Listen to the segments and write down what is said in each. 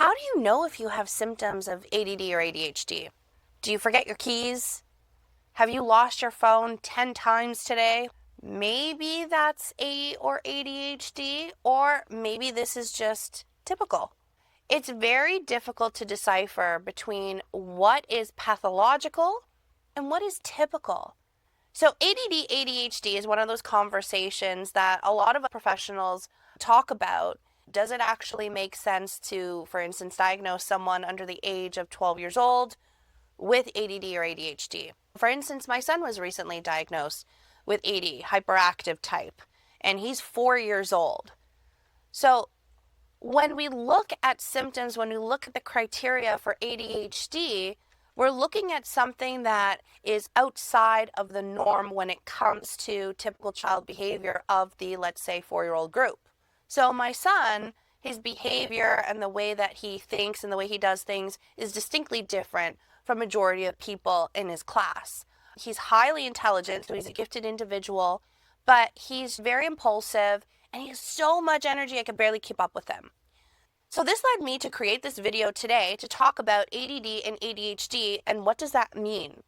How do you know if you have symptoms of ADD or ADHD? Do you forget your keys? Have you lost your phone 10 times today? Maybe that's A or ADHD, or maybe this is just typical. It's very difficult to decipher between what is pathological and what is typical. So ADD, ADHD is one of those conversations that a lot of professionals talk about. Does it actually make sense to, for instance, diagnose someone under the age of 12 years old with ADD or ADHD? For instance, my son was recently diagnosed with AD, hyperactive type, and he's 4 years old. So when we look at symptoms, when we look at the criteria for ADHD, we're looking at something that is outside of the norm when it comes to typical child behavior of the, let's say, 4-year-old group. So my son, his behavior and the way that he thinks and the way he does things is distinctly different from majority of people in his class. He's highly intelligent, so he's a gifted individual, but he's very impulsive and he has so much energy I could barely keep up with him. So this led me to create this video today to talk about ADD and ADHD and what does that mean?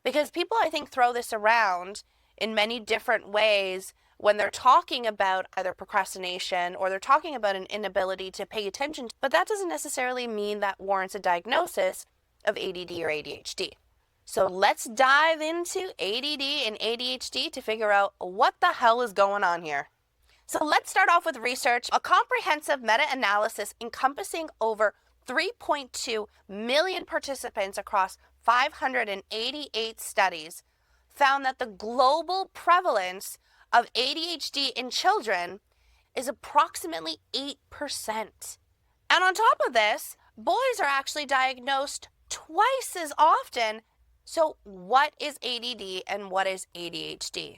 Because people, I think, throw this around in many different ways when they're talking about either procrastination or they're talking about an inability to pay attention, but that doesn't necessarily mean that warrants a diagnosis of ADD or ADHD. So let's dive into ADD and ADHD to figure out what the hell is going on here. So let's start off with research. A comprehensive meta-analysis encompassing over 3.2 million participants across 588 studies found that the global prevalence of ADHD in children is approximately 8%. And on top of this, boys are actually diagnosed twice as often. So what is ADD and what is ADHD?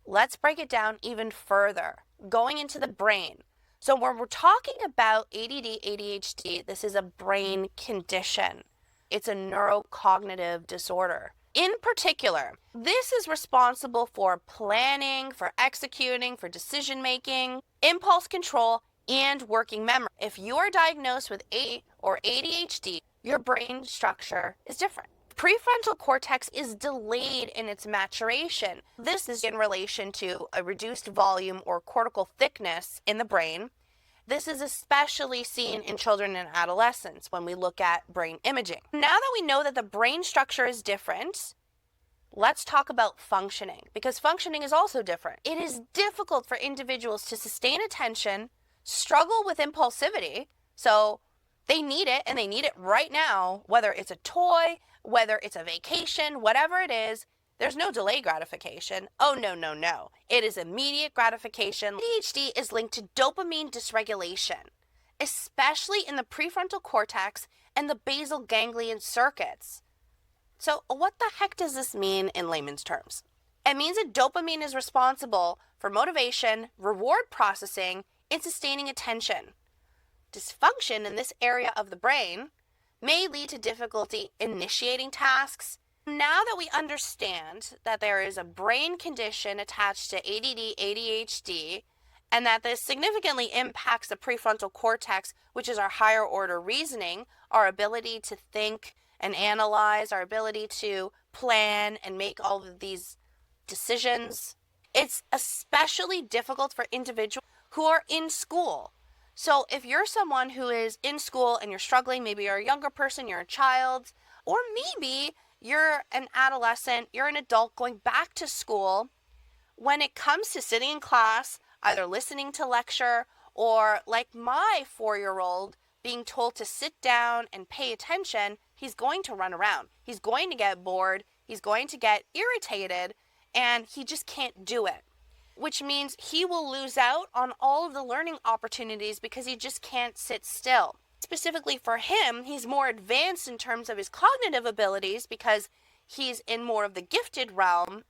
Let's break it down even further, going into the brain. So when we're talking about ADD, ADHD, this is a brain condition. It's a neurocognitive disorder. In particular, this is responsible for planning, for executing, for decision-making, impulse control, and working memory. If you are diagnosed with AD or ADHD, your brain structure is different. Prefrontal cortex is delayed in its maturation. This is in relation to a reduced volume or cortical thickness in the brain. This is especially seen in children and adolescents when we look at brain imaging. Now that we know that the brain structure is different, let's talk about functioning, because functioning is also different. It is difficult for individuals to sustain attention, struggle with impulsivity, so they need it and they need it right now, whether it's a toy, whether it's a vacation, whatever it is. There's no delay gratification. Oh, no, no, no. It is immediate gratification. ADHD is linked to dopamine dysregulation, especially in the prefrontal cortex and the basal ganglion circuits. So what the heck does this mean in layman's terms? It means that dopamine is responsible for motivation, reward processing, and sustaining attention. Dysfunction in this area of the brain may lead to difficulty initiating tasks. Now that we understand that there is a brain condition attached to ADD, ADHD, and that this significantly impacts the prefrontal cortex, which is our higher order reasoning, our ability to think and analyze, our ability to plan and make all of these decisions, it's especially difficult for individuals who are in school. So if you're someone who is in school and you're struggling, maybe you're a younger person, you're a child, or maybe you're an adolescent, you're an adult going back to school, when it comes to sitting in class, either listening to lecture or like my 4-year-old being told to sit down and pay attention, he's going to run around. He's going to get bored, he's going to get irritated, and he just can't do it, which means he will lose out on all of the learning opportunities because he just can't sit still. Specifically for him, he's more advanced in terms of his cognitive abilities because he's in more of the gifted realm.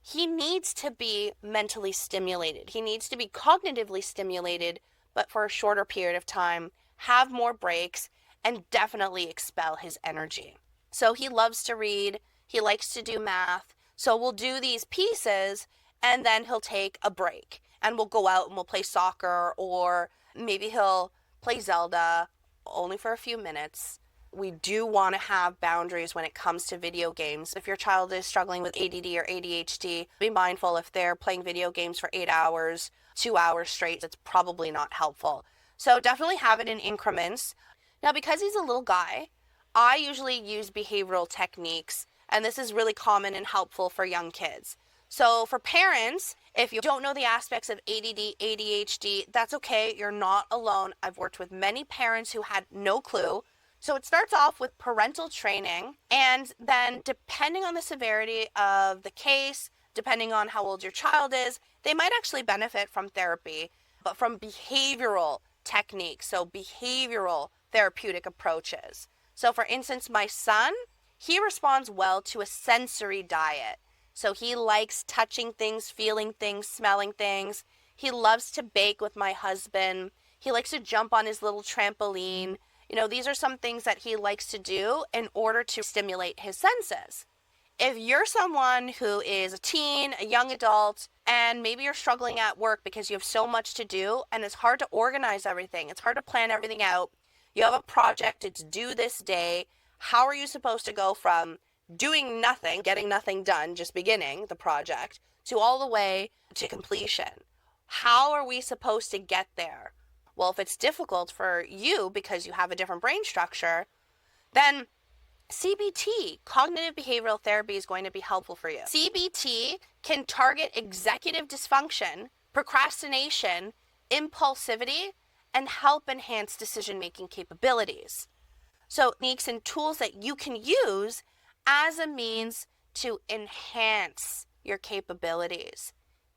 He needs to be mentally stimulated. He needs to be cognitively stimulated, but for a shorter period of time, have more breaks, and definitely expel his energy. So he loves to read. He likes to do math. So we'll do these pieces and then he'll take a break and we'll go out and we'll play soccer, or maybe he'll play Zelda only for a few minutes. We do want to have boundaries when it comes to video games. If your child is struggling with ADD or ADHD, be mindful if they're playing video games for 8 hours, 2 hours straight, it's probably not helpful. So definitely have it in increments. Now, because he's a little guy, I usually use behavioral techniques, and this is really common and helpful for young kids. So for parents, if you don't know the aspects of ADD, ADHD, that's okay. You're not alone. I've worked with many parents who had no clue. So it starts off with parental training, and then depending on the severity of the case, depending on how old your child is, they might actually benefit from therapy, but from behavioral techniques, so behavioral therapeutic approaches. So for instance, my son, he responds well to a sensory diet. So he likes touching things, feeling things, smelling things. He loves to bake with my husband. He likes to jump on his little trampoline. These are some things that he likes to do in order to stimulate his senses. If you're someone who is a teen, a young adult, and maybe you're struggling at work because you have so much to do and it's hard to organize everything, it's hard to plan everything out, you have a project, it's due this day, how are you supposed to go from doing nothing, getting nothing done, just beginning the project, to all the way to completion? How are we supposed to get there? Well, if it's difficult for you because you have a different brain structure, then CBT, cognitive behavioral therapy, is going to be helpful for you. CBT can target executive dysfunction, procrastination, impulsivity, and help enhance decision-making capabilities. So techniques and tools that you can use as a means to enhance your capabilities.